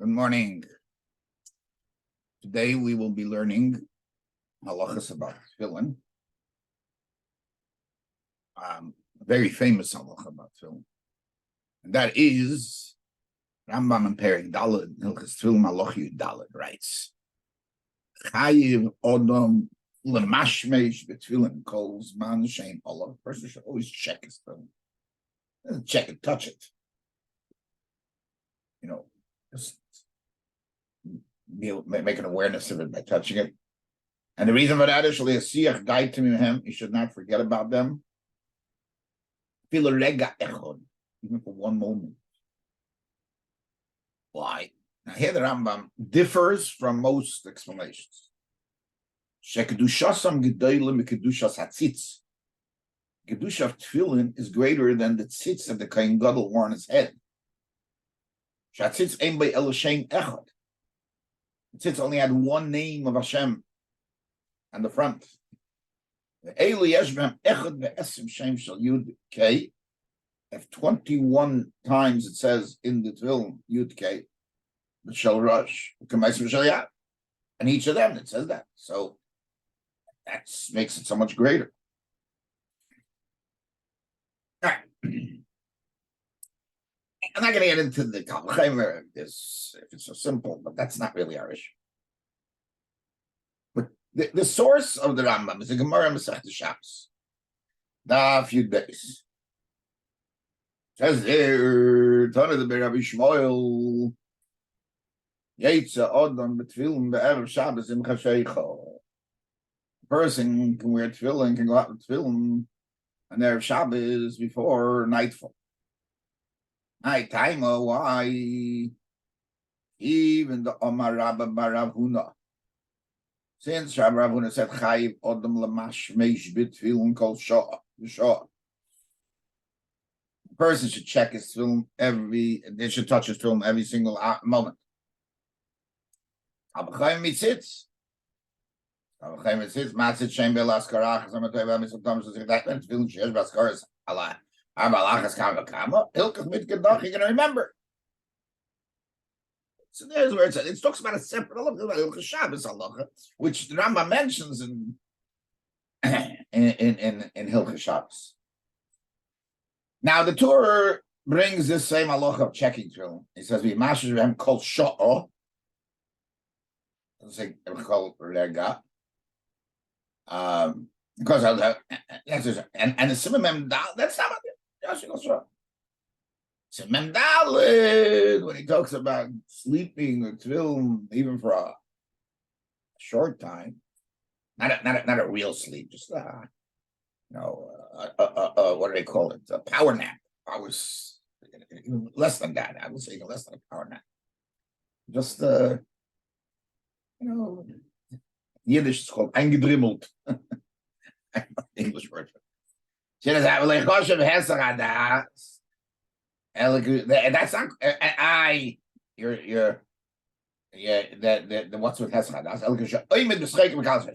Good morning. Today we will be learning halachas about Tefillin. A very famous halacha about Tefillin. And that is Rambam and Perik Daled, Hilchas Tefillin Halacha Daled writes, Chayiv Odom Lemashmesh B'Tefillin Kol Zman Shein Olav. A person should always check his Tefillin. Check it, touch it. Just make an awareness of it by touching it. And the reason for that is he should not forget about them. Even for one moment. Why? Now here the Rambam differs from most explanations. Kedusha of Tefillin is greater than the tzitz that the Kohen Gadol wore on his head. The tzitz only had one name of Hashem on the front. If 21 times it says in the Tefillin Yud K, but Shel Rosh, and each of them it says that. So that makes it so much greater. All right. I'm not going to get into the Halacha if it's so simple, but that's not really our issue. But the source of the Rambam is the Gemara Masechta Shabbos. A few days. Says there, Tana the Rabbi Shmuel, Yeitza Odom B'Tefillin Be'erev Shabbos Im Chasheicha. A person can wear Tefillin, can go out with Tefillin on Erev Shabbos before nightfall. Night time, why? Even the Omar Rabba Barav Huna. Since Rabbi Rav Huna said, Chayiv Odom Lemashmesh B'Tefillin Kol Shah. The person should check his film they should touch his film every single moment. Abachayim mitzitz. Matzit Shem Belaskarach, Zamatay Mitzvah Tefillin Sheyesh Baskaras Allah. You're going to remember. So there's where it talks about a separate halacha, which the Rambam mentions in Hilchos Shabbos. Now the Torah brings this same halacha of checking Tefillin. He says, "We mashes them called sha'ah." Doesn't say called rega. Because and the simon that's not what so Memdalid, when he talks about sleeping or Tefillin, even for a short time, not a real sleep, just what do they call it? A power nap. I was less than that. I would say less than a power nap. Just Yiddish is called eingedrimmelt. English word. That's not what's with Heschadas.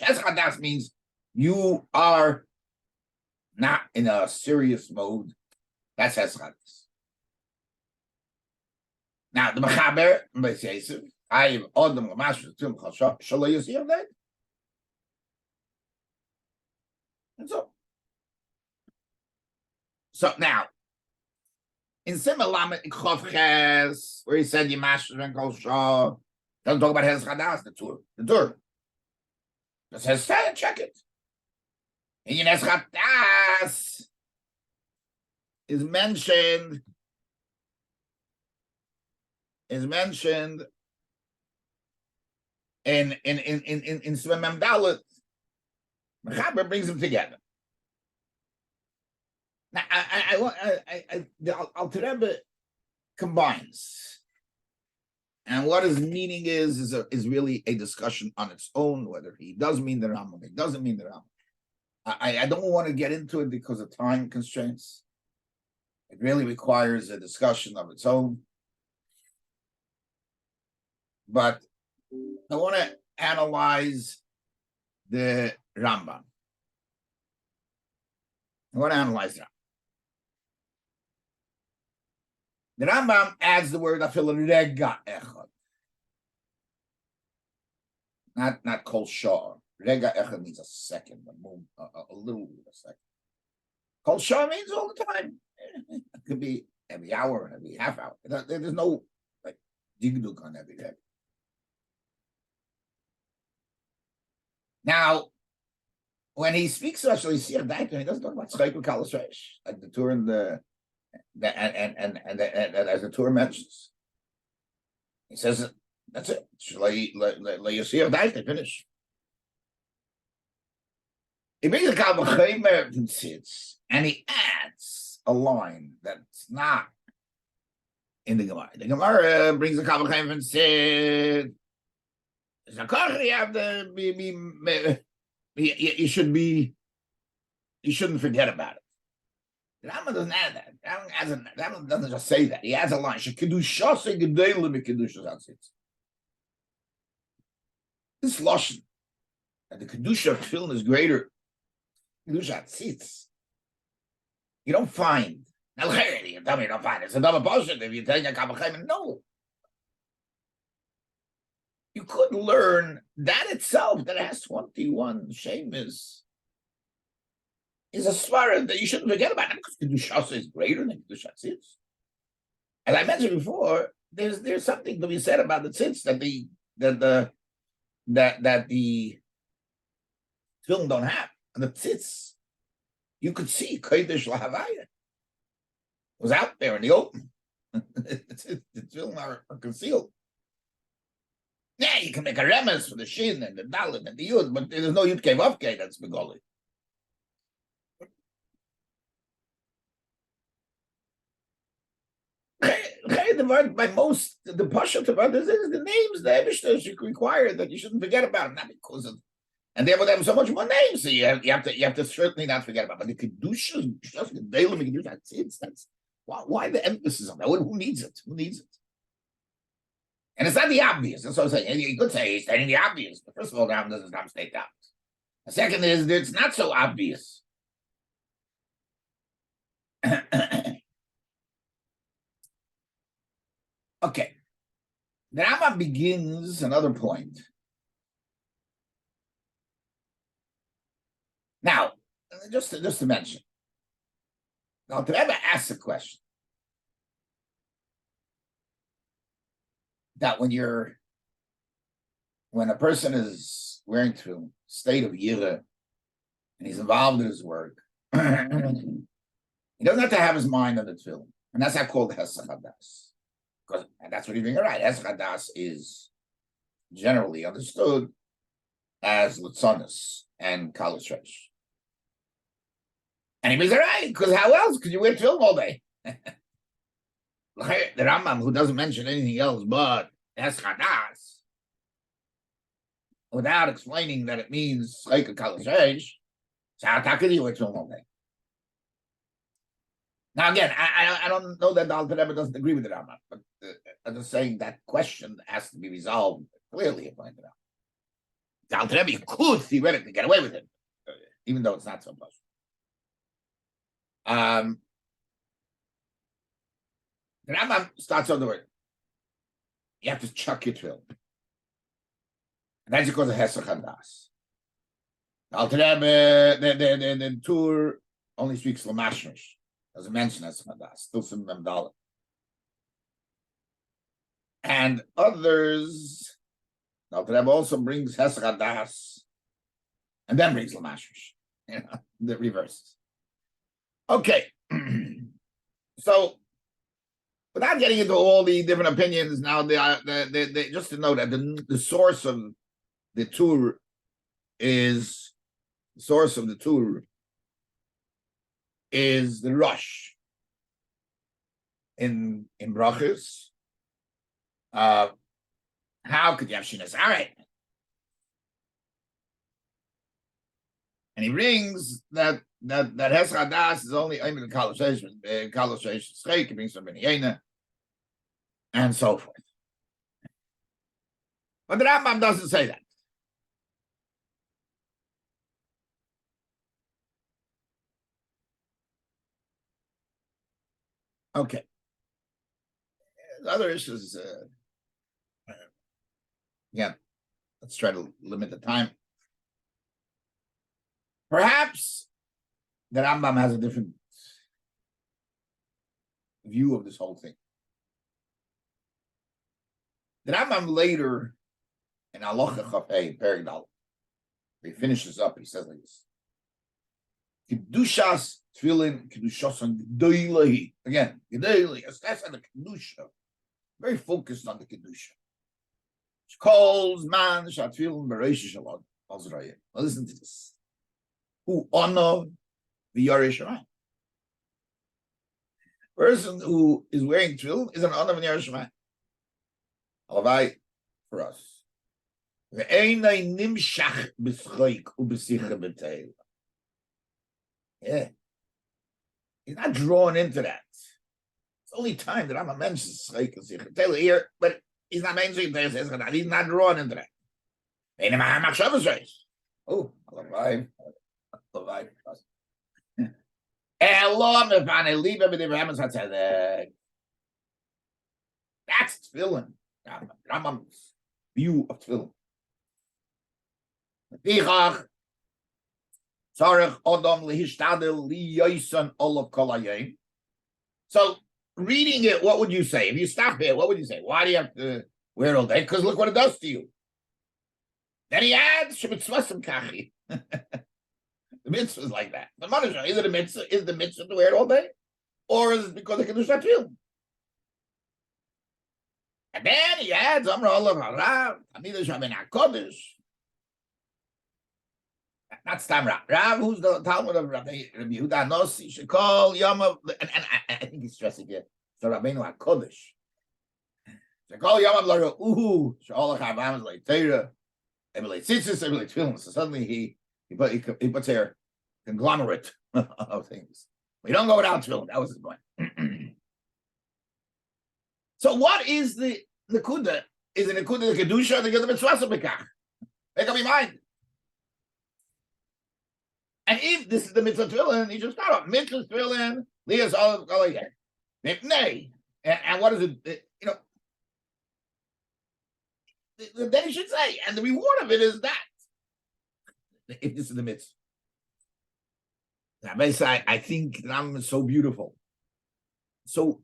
Heschadas means you are not in a serious mode. That's Heschadas. Now the Mechaber says, I am Odom Lamash Tum Chasha Shalay Yosir that. And so now, in Simalamet Chovches, where he said Yimash and Kol Shah, doesn't talk about Hez Chadas, the Tur. Just says, check it. And Hez Chadas is mentioned in Simam Dalet. Mechaber brings them together. Now, the Alter Rebbe combines, and what his meaning is really a discussion on its own. Whether he does mean the Rambam, he doesn't mean the Rambam. I don't want to get into it because of time constraints. It really requires a discussion of its own. But I want to analyze the Rambam. I want to analyze that. The Rambam adds the word afil rega echad. not kol shar. Rega echad means a second, a little a second. Kol shar means all the time. It could be every hour, every half hour. There's no like digduk on every day. Now, when he speaks about Shalisiach Daikon, he doesn't talk about Scheikel Kalas Reish, like the Torah and as the Torah mentions. He says that's it. Shalisiach Daikon, finish. He brings a Kalvachemer from Tzitz, and he adds a line that's not in the Gemara. The Gemara brings a Kalvachemer from Tzitz. You have to you shouldn't forget about it. The Rambam doesn't add that. The Rambam doesn't just say that. He adds a line. This lashon that the kedusha of tefillin is greater. Kedusha tzitz. You don't find. Now, you tell me you don't find it. It's a double bullshit if you tell you kabbalah. No. You could learn that itself, that it has 21 shemis, is a svara that you shouldn't forget about it because Kedusha is greater than Kedusha tzitz. As I mentioned before, there's something to be said about the tzitz that the film don't have. And the tzitz, you could see Kodesh Lahavaya was out there in the open. The film are concealed. Yeah, you can make a remes for the shin and the dalit and the yud, but there's no yud kei vav kei that's begoli. By most, the pashat of others is the names the Eibishter require that you shouldn't forget about them, not because of, and therefore they have so much more names, so you have to certainly not forget about. But the kedusha, just the daily kedusha, that's why the emphasis on that? Who needs it? Who needs it? And it's not the obvious. That's what I'm saying. You could say he's stating the obvious. But first of all, Rambam doesn't state the obvious. The second is that it's not so obvious. Okay. The Rambam begins another point. Now, just to mention, now to ever ask a question that when a person is wearing through state of yira and he's involved in his work, he doesn't have to have his mind on the tefillin, and that's not called hesach hadas, and that's what he's doing. Right, hesach hadas is generally understood as litzonis and kalas reish, and he means right because how else could you wear tefillin all day? The Rambam, who doesn't mention anything else but hesach hadas, without explaining that it means like a kalas reish, so how could you wear tefillin all day? Now again, I don't know that the Alter Rebbe doesn't agree with the Rambam, but I'm just saying that question has to be resolved clearly. If pointed out, the Alter Rebbe could theoretically get away with it, even though it's not so much. The Rambam starts on the word. You have to chuck your tefillin, and that's because of hesach hadas. The Alter Rebbe, the Tur only speaks lamashmish. Doesn't mention hesach hadas. Still some memdala. And others, the Alter Rebbe also brings hesach hadas, and then brings lamashmish. The reverse. Okay, so without getting into all the different opinions, now just to know that the source of the Tur is the rush in brachos. How could you have shinas? All right. And he brings that hesach hadas is only aimed at kalas reish schek. He brings from Benyena and so forth. But the Rambam doesn't say that. Okay. The other issues, again, Let's try to limit the time. Perhaps the Rambam has a different view of this whole thing. The Rambam later in Halacha Chafei, Gadol, he finishes up, he says like this. Kedushas Tefillin, Kedushas on Gadol. Again, Gadol, that's on the Kedusha. Very focused on the Kedusha. She calls man Shatfillin Bereish Shalom Azrayim. Listen to this. Who honor the Yerushalayim. Person who is wearing tefillin is an honor of the Yerushalayim. Alavai for us. Yeah. He's not drawn into that. It's the only time that I'm a mentions here, but he's not mentioning this. He's not drawn into that. Oh, Alavai. That's tefillin. Rambam's view of tefillin. So, reading it, what would you say? If you stop here, what would you say? Why do you have to wear it all day? Because look what it does to you. Then he adds, the mitzvah is like that. The manager, is it a mitzvah? Is the mitzvah to wear it all day? Or is it because they can do tefillin? And then he adds, that's time Rav, who's the Talmud of Rabbi Yehuda Nossi, should call Yom of, and I think he's stressing it. So Rabbeinu HaKodesh. Should call Yom of Laro, Shalach HaBam is like Teira, Emily Tzitzis, Emily Tefillin. So suddenly he puts here conglomerate of things. We don't go without tefillin. That was his point. So what is the Nekuda? Is it Nekuda the Kedusha or the Mitzvah Bekach? Make up your mind. And if this is the Mitzvah Tefillin, you just start off Mitzvah Tefillin, Lias Olav Galayeh. Nay. And what is it? You know, then you should say, and the reward of it is that. If this is the mitzvah. I think Rambam is so beautiful. So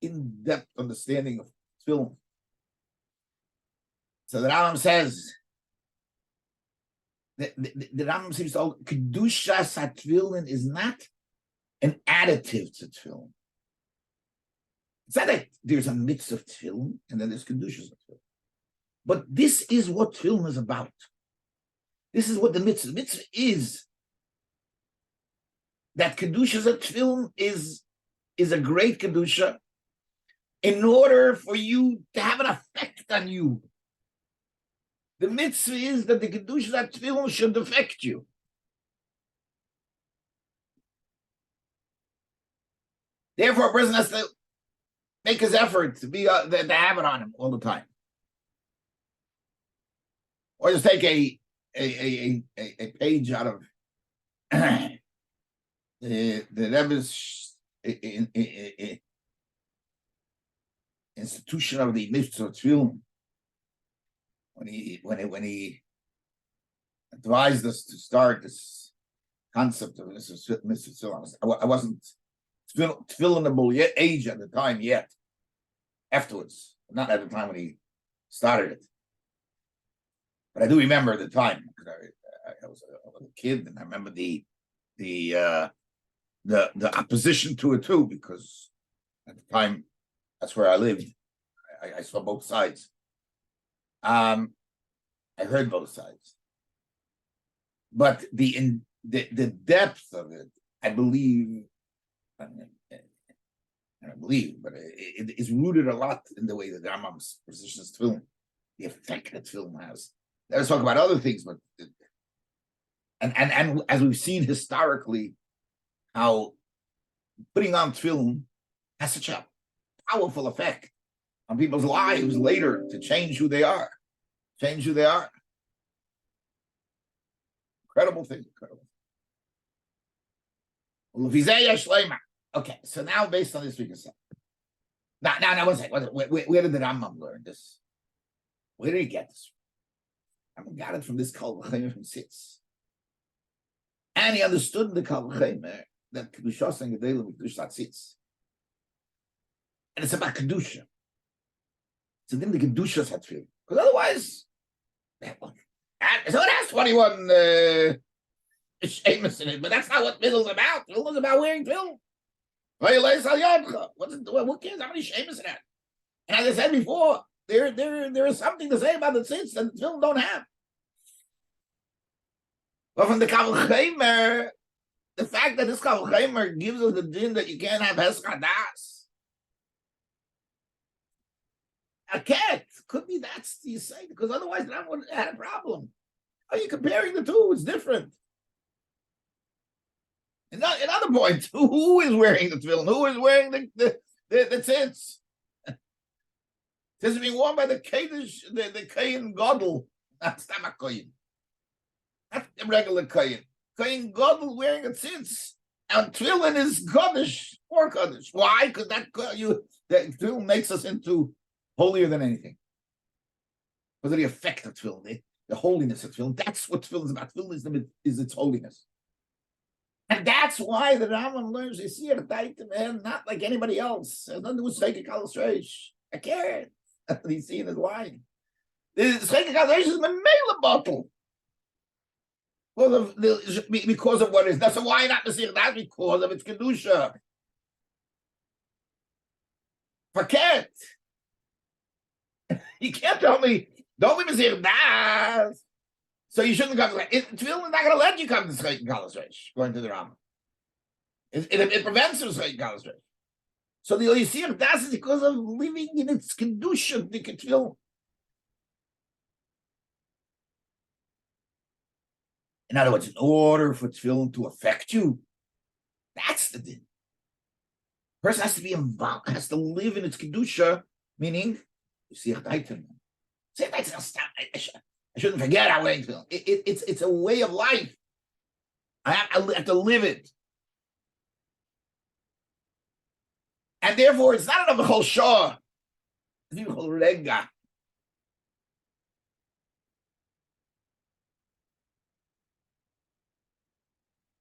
in-depth understanding of film. So the Rambam says, the Rambam seems to Kedushas HaTefillin is not an additive to tefillin. It's not like there's a mitzvah of tefillin and then there's Kedushas HaTefillin. But this is what tefillin is about. This is what the mitzvah is. That Kedushas HaTefillin is a great Kedusha in order for you to have an effect on you. The mitzvah is that the Kedushas HaTefillin should affect you. Therefore, a person has to make his effort to be to have it on him all the time. Or just take a page out of the Rebbe's institution of the mitzvah tefillin, when he advised us to start this concept of mitzvah tefillin. I wasn't tefillinable yet age at the time yet. Afterwards, not at the time when he started it. But I do remember the time because I was a kid, and I remember the opposition to it too, because at the time that's where I lived. I saw both sides. I heard both sides, but the depth of it, I believe, but it is rooted a lot in the way that the Rambam's positions film, the effect that film has. Let's talk about other things, but and as we've seen historically, how putting on film has such a powerful effect on people's lives later to change who they are. Incredible thing. Okay, so now based on this we can say. Now, one second. Where did the Rambam learn this? Where did he get this? Rambam got it from this Kal V'Chemer from Sitz. And he understood the Kal V'Chemer that Kedushas and Gadol and Kedushas Sitz. And it's about Kedusha. So then the Kedushas had Tefillin. Because otherwise, and so it has 21 Shemus in it, but that's not what Tefillin is about. Tefillin is about wearing Tefillin. What cares how many Shemus in that? And as I said before, there is something to say about the Tzitz that the Tefillin don't have. But from the Kal V'Chemer, the fact that this Kal V'Chemer gives us the din that you can't have Heskadas. A cat could be that's you say, because otherwise that would have had a problem. Are you comparing the two? It's different. Another point, who is wearing the tefillin? Who is wearing the tzitz? This is being worn by the Kohen Gadol. That's not a Kohen. Not the regular Kohen. Kohen Gadol wearing a tzitz. And tefillin is Kaddish or Kaddish. Why? Because that tefillin makes us into holier than anything. Because of the effect of tefillin, the holiness of tefillin. That's what tefillin is about. Tefillin is its holiness. And that's why the Rambam learns Yisir Taitim, not like anybody else. It has nothing to do with Scheke Kalas Reish. I can't. He's seeing his line. The Scheke Kalas Reish is a Mela bottle. Because of what it is. That's why not Yisir. That's because of its Kedusha. Forget. You can't tell me, don't be Yisir Das. So you shouldn't come to it. Tefillin is not going to let you come to Scheke Kalas Reish, according to the Rambam. It prevents the Scheke Kalas Reish. So the Yisir Das is because of living in its Kedusha, the Tefillin. In other words, in order for Tefillin to affect you, that's the din. The person has to be involved, has to live in its Kedusha, meaning, Yisir Taitim. Say I shouldn't forget how wearing tefillin. It's a way of life. I have to live it. And therefore, it's not enough of Chol Shah. It's even Chol Rega.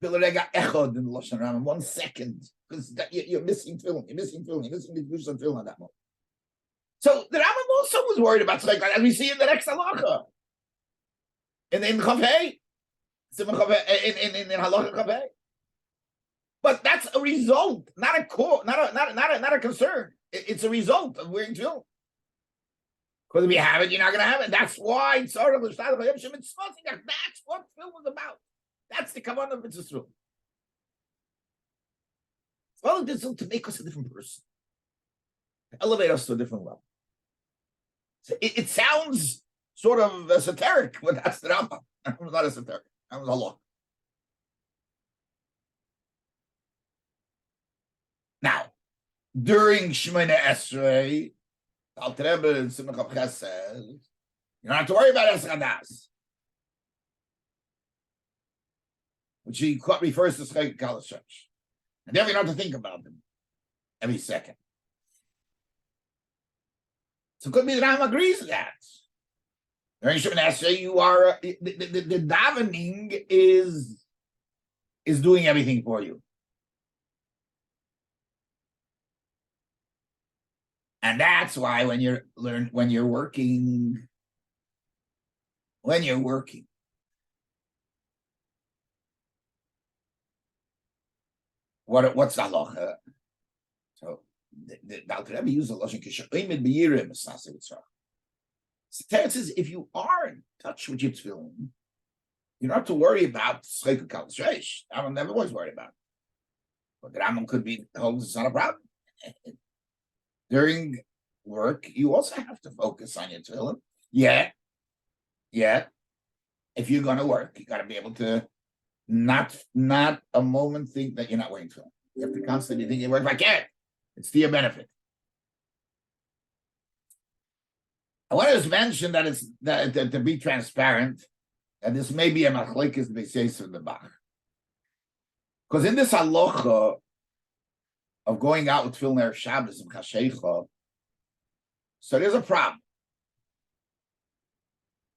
Chol Rega Echad in the Lashon Rambam, 1 second. Because you're missing tefillin. You're missing the Kedusha of tefillin on that moment. So the Rambam also was worried about Tzedek, as we see in the next halacha. In Chavei, in Halacha Chavei. But that's a result, not a core, not a concern. It's a result of wearing tefillin. Because if you have it, you're not going to have it. That's why that's what tefillin is about. That's the kavanah of mitzvah. Well, it's to make us a different person, to elevate us to a different level. So it sounds sort of esoteric, but that's the Rambam. It's not esoteric. That was Allah. Now, during Shemona Esrei, Alter Rebbe in Simcha Chav says, you don't have to worry about Eschadas, which he refers to Scheke Kalas Reish. And then we don't have to think about them every second. So it could be that Rambam agrees with that. During Shemona Esrei, you are the davening is doing everything for you, and that's why when you're working, what's the halacha? So the Alter Rebbe used the lashon kishayimed beyirim esnasa yitzrach. So Teretz says if you are in touch with your tefillin, you don't have to worry about Scheke Kalas Reish. I'm never always worried about it. But the Rambam could be told it's not a problem. During work, you also have to focus on your tefillin. Yeah. If you're going to work, you got to be able to not a moment think that you're not wearing tefillin. You have to constantly think you work. If I can't, it's to your benefit. I want to just mention that it's that to be transparent, and this may be a machlekes b'seis of the Bach, because in this halacha of going out with tefillin erev Shabbos and chashecha, so there's a problem.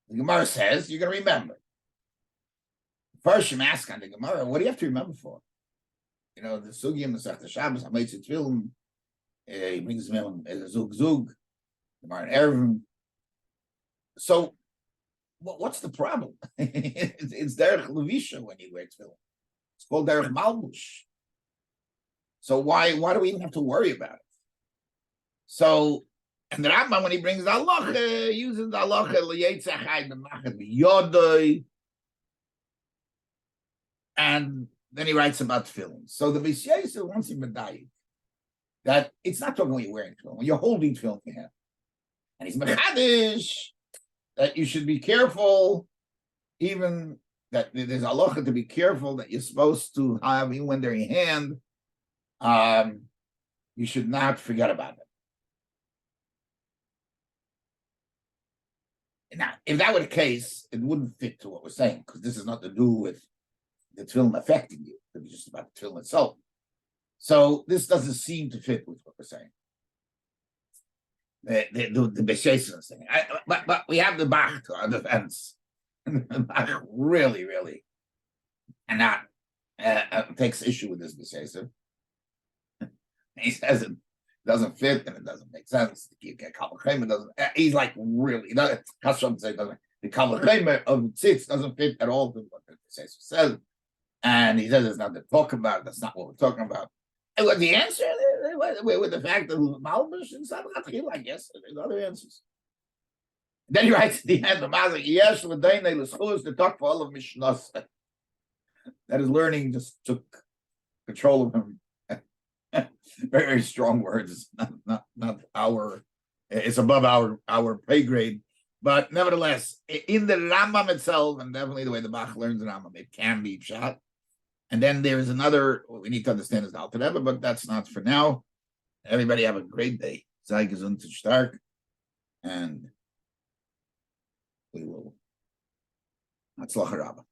The Gemara says you're going to remember. First, you ask on the Gemara, what do you have to remember for? The Sugiyim, the Sech Shabbos, Hameitz Tefillin, he brings them in a Zug, the Gemara Erevim. So, what's the problem? It's Derech Levisha when you wear Tefillin. It's called Derech Malbush. So why do we even have to worry about it? So, and the Rambam, when he brings the Halacha, uses the Halacha L'Yetzachai B'Machat B'Yodoi, and then he writes about Tefillin. So the Beis Yosef wants him to die that it's not talking when you're wearing Tefillin, when you're holding Tefillin to him. And he's Mechadish, that you should be careful, even that there's a halacha to be careful that you're supposed to have, even when they're in your hand, you should not forget about them. Now, if that were the case, it wouldn't fit to what we're saying, because this is not to do with the tefillin affecting you. It's just about the tefillin itself. So this doesn't seem to fit with what we're saying. The Beis Yosef thing. But we have the Bach to our defense. The Bach really, and not takes issue with this Beis Yosef. He says it doesn't fit and it doesn't make sense. The Kavachayim doesn't. He's like really. Hashem say doesn't. The Kavachayim of Tzitz doesn't fit at all to what the Beis Yosef says, and he says it's not to talk about. That's not what we're talking about. And what the answer with the fact that Malbush and Sadratchil, I guess there's other answers. And then he writes at the end of Mazik, Yesh L'Dainei L'Schus to talk for all of Mishnas. That his learning just took control of him. Very, very strong words. Not our. It's above our pay grade, but nevertheless, in the Rambam itself, and definitely the way the Bach learns the Rambam, it can be shot. And then there's another. What we need to understand is the Alter Rebbe, but that's not for now. Everybody have a great day. Sei gesund und stark, and we will. Hatzlacha Rabbah.